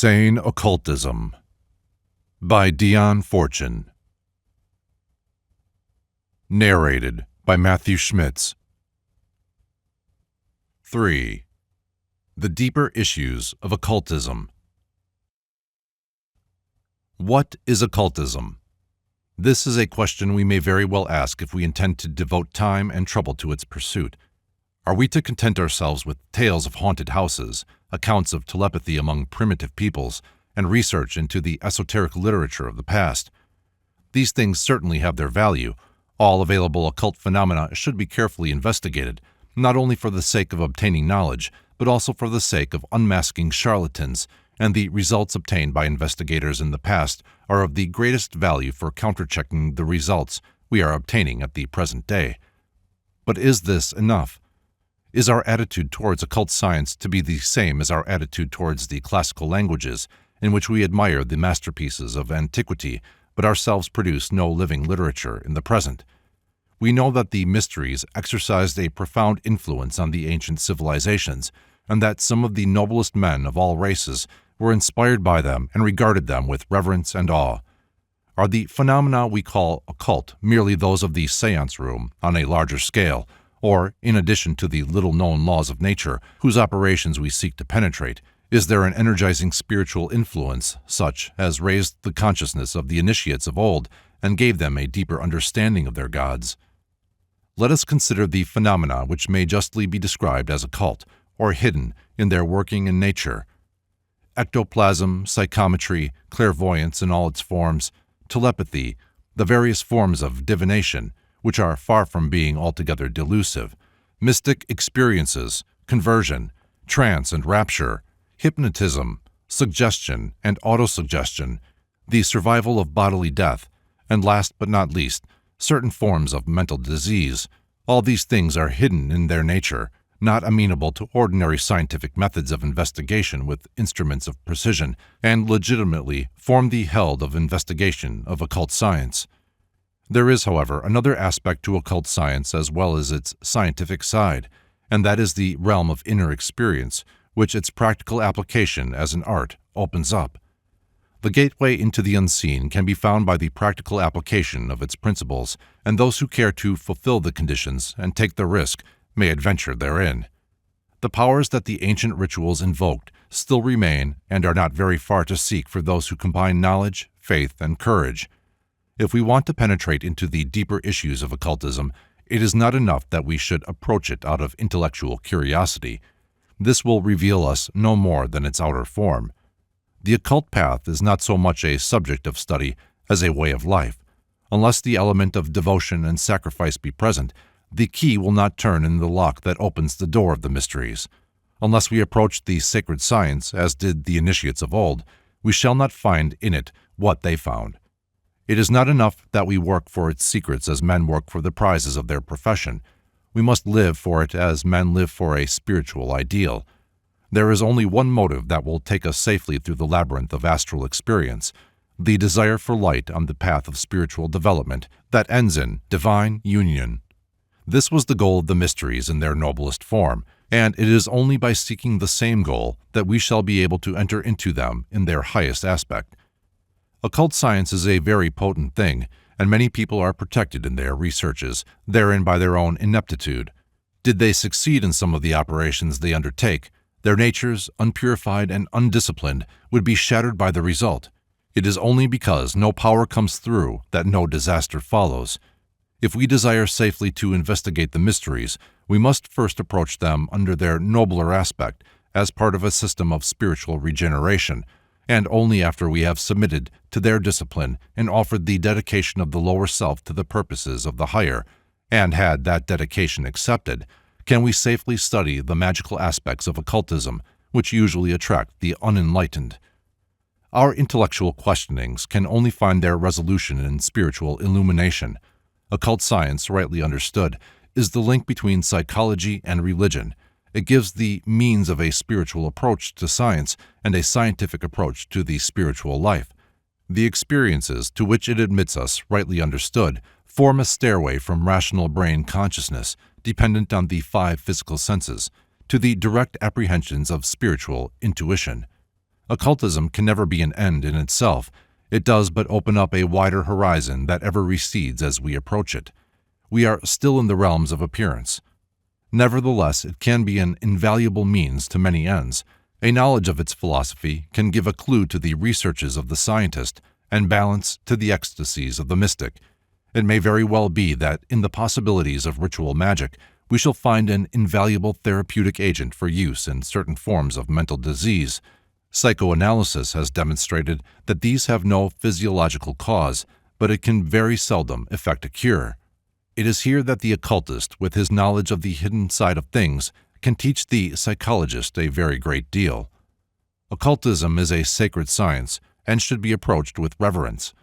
Sane Occultism by Dion Fortune. Narrated by Matthew Schmitz. 3. The Deeper Issues of Occultism. What is occultism? This is a question we may very well ask if we intend to devote time and trouble to its pursuit. Are we to content ourselves with tales of haunted houses, accounts of telepathy among primitive peoples, and research into the esoteric literature of the past? These things certainly have their value. All available occult phenomena should be carefully investigated, not only for the sake of obtaining knowledge, but also for the sake of unmasking charlatans, and the results obtained by investigators in the past are of the greatest value for counterchecking the results we are obtaining at the present day. But is this enough? Is our attitude towards occult science to be the same as our attitude towards the classical languages, in which we admire the masterpieces of antiquity, but ourselves produce no living literature in the present? We know that the mysteries exercised a profound influence on the ancient civilizations, and that some of the noblest men of all races were inspired by them and regarded them with reverence and awe. Are the phenomena we call occult merely those of the seance room on a larger scale, or, in addition to the little-known laws of nature whose operations we seek to penetrate, is there an energizing spiritual influence such as raised the consciousness of the initiates of old and gave them a deeper understanding of their gods? Let us consider the phenomena which may justly be described as occult, or hidden, in their working in nature. Ectoplasm, psychometry, clairvoyance in all its forms, telepathy, the various forms of divination, which are far from being altogether delusive, mystic experiences, conversion, trance and rapture, hypnotism, suggestion and autosuggestion, the survival of bodily death, and last but not least, certain forms of mental disease. All these things are hidden in their nature, not amenable to ordinary scientific methods of investigation with instruments of precision, and legitimately form the held of investigation of occult science. There is, however, another aspect to occult science as well as its scientific side, and that is the realm of inner experience, which its practical application as an art opens up. The gateway into the unseen can be found by the practical application of its principles, and those who care to fulfill the conditions and take the risk may adventure therein. The powers that the ancient rituals invoked still remain and are not very far to seek for those who combine knowledge, faith, and courage. If we want to penetrate into the deeper issues of occultism, it is not enough that we should approach it out of intellectual curiosity. This will reveal us no more than its outer form. The occult path is not so much a subject of study as a way of life. Unless the element of devotion and sacrifice be present, the key will not turn in the lock that opens the door of the mysteries. Unless we approach the sacred science as did the initiates of old, we shall not find in it what they found. It is not enough that we work for its secrets as men work for the prizes of their profession. We must live for it as men live for a spiritual ideal. There is only one motive that will take us safely through the labyrinth of astral experience, the desire for light on the path of spiritual development that ends in divine union. This was the goal of the mysteries in their noblest form, and it is only by seeking the same goal that we shall be able to enter into them in their highest aspect. Occult science is a very potent thing, and many people are protected in their researches therein by their own ineptitude. Did they succeed in some of the operations they undertake, their natures, unpurified and undisciplined, would be shattered by the result. It is only because no power comes through that no disaster follows. If we desire safely to investigate the mysteries, we must first approach them under their nobler aspect, as part of a system of spiritual regeneration, and only after we have submitted to their discipline and offered the dedication of the lower self to the purposes of the higher, and had that dedication accepted, can we safely study the magical aspects of occultism, which usually attract the unenlightened. Our intellectual questionings can only find their resolution in spiritual illumination. Occult science, rightly understood, is the link between psychology and religion. It gives the means of a spiritual approach to science and a scientific approach to the spiritual life. The experiences to which it admits us, rightly understood, form a stairway from rational brain consciousness, dependent on the 5 physical senses, to the direct apprehensions of spiritual intuition. Occultism can never be an end in itself. It does but open up a wider horizon that ever recedes as we approach it. We are still in the realms of appearance. Nevertheless, it can be an invaluable means to many ends. A knowledge of its philosophy can give a clue to the researches of the scientist and balance to the ecstasies of the mystic. It may very well be that in the possibilities of ritual magic, we shall find an invaluable therapeutic agent for use in certain forms of mental disease. Psychoanalysis has demonstrated that these have no physiological cause, but it can very seldom effect a cure. It is here that the occultist, with his knowledge of the hidden side of things, can teach the psychologist a very great deal. Occultism is a sacred science and should be approached with reverence.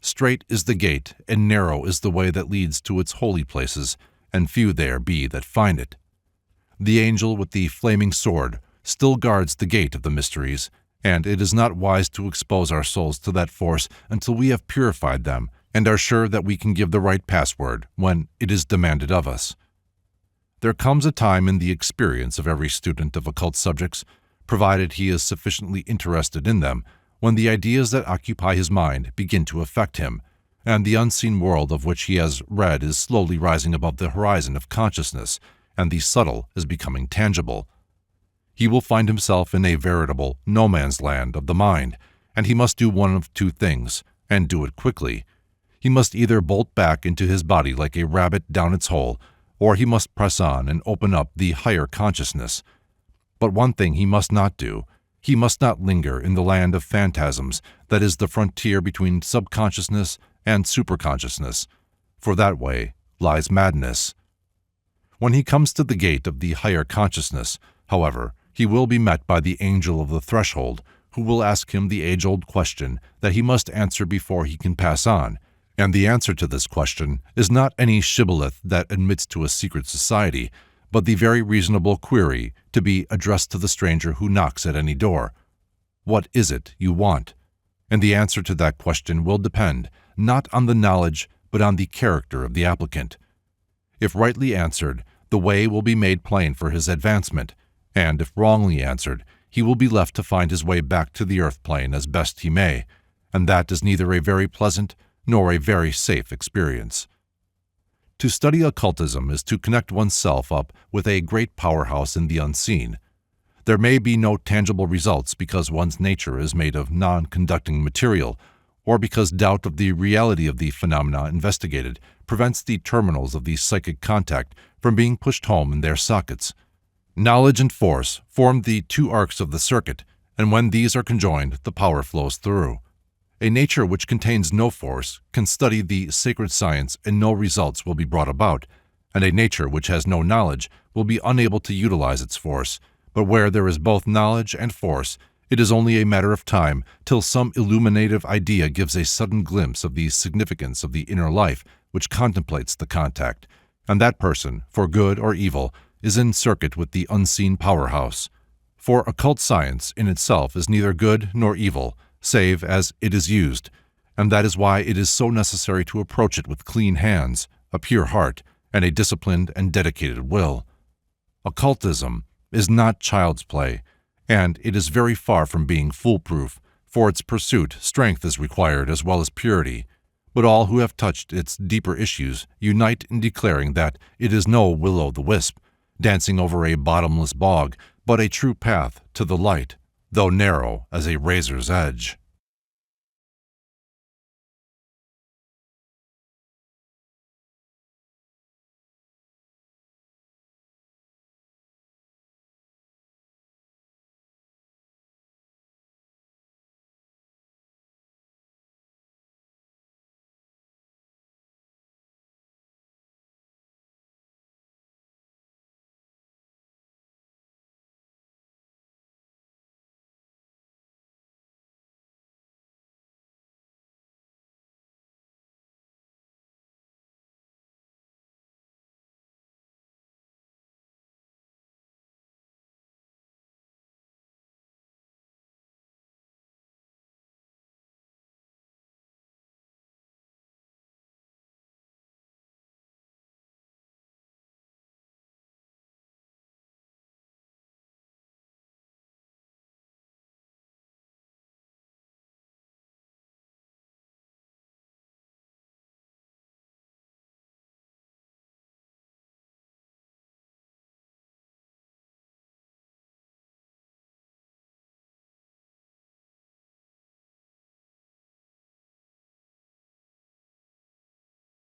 Straight is the gate, and narrow is the way that leads to its holy places, and few there be that find it. The angel with the flaming sword still guards the gate of the mysteries, and it is not wise to expose our souls to that force until we have purified them and are sure that we can give the right password when it is demanded of us. There comes a time in the experience of every student of occult subjects, provided he is sufficiently interested in them, when the ideas that occupy his mind begin to affect him, and the unseen world of which he has read is slowly rising above the horizon of consciousness, and the subtle is becoming tangible. He will find himself in a veritable no-man's land of the mind, and he must do one of two things, and do it quickly. He must either bolt back into his body like a rabbit down its hole, or he must press on and open up the higher consciousness. But one thing he must not do. He must not linger in the land of phantasms that is the frontier between subconsciousness and superconsciousness, for that way lies madness. When he comes to the gate of the higher consciousness, however, he will be met by the angel of the threshold, who will ask him the age-old question that he must answer before he can pass on, and the answer to this question is not any shibboleth that admits to a secret society, but the very reasonable query to be addressed to the stranger who knocks at any door. What is it you want? And the answer to that question will depend not on the knowledge but on the character of the applicant. If rightly answered, the way will be made plain for his advancement, and if wrongly answered, he will be left to find his way back to the earth plane as best he may, and that is neither a very pleasant nor a very safe experience. To study occultism is to connect oneself up with a great powerhouse in the unseen. There may be no tangible results because one's nature is made of non-conducting material, or because doubt of the reality of the phenomena investigated prevents the terminals of the psychic contact from being pushed home in their sockets. Knowledge and force form the two arcs of the circuit, and when these are conjoined, the power flows through. A nature which contains no force can study the sacred science and no results will be brought about, and a nature which has no knowledge will be unable to utilize its force, but where there is both knowledge and force, it is only a matter of time till some illuminative idea gives a sudden glimpse of the significance of the inner life which contemplates the contact, and that person, for good or evil, is in circuit with the unseen powerhouse. For occult science in itself is neither good nor evil, save as it is used, and that is why it is so necessary to approach it with clean hands, a pure heart, and a disciplined and dedicated will. Occultism is not child's play, and it is very far from being foolproof. For its pursuit, strength is required as well as purity, but all who have touched its deeper issues unite in declaring that it is no will-o'-the-wisp, dancing over a bottomless bog, but a true path to the light, though narrow as a razor's edge.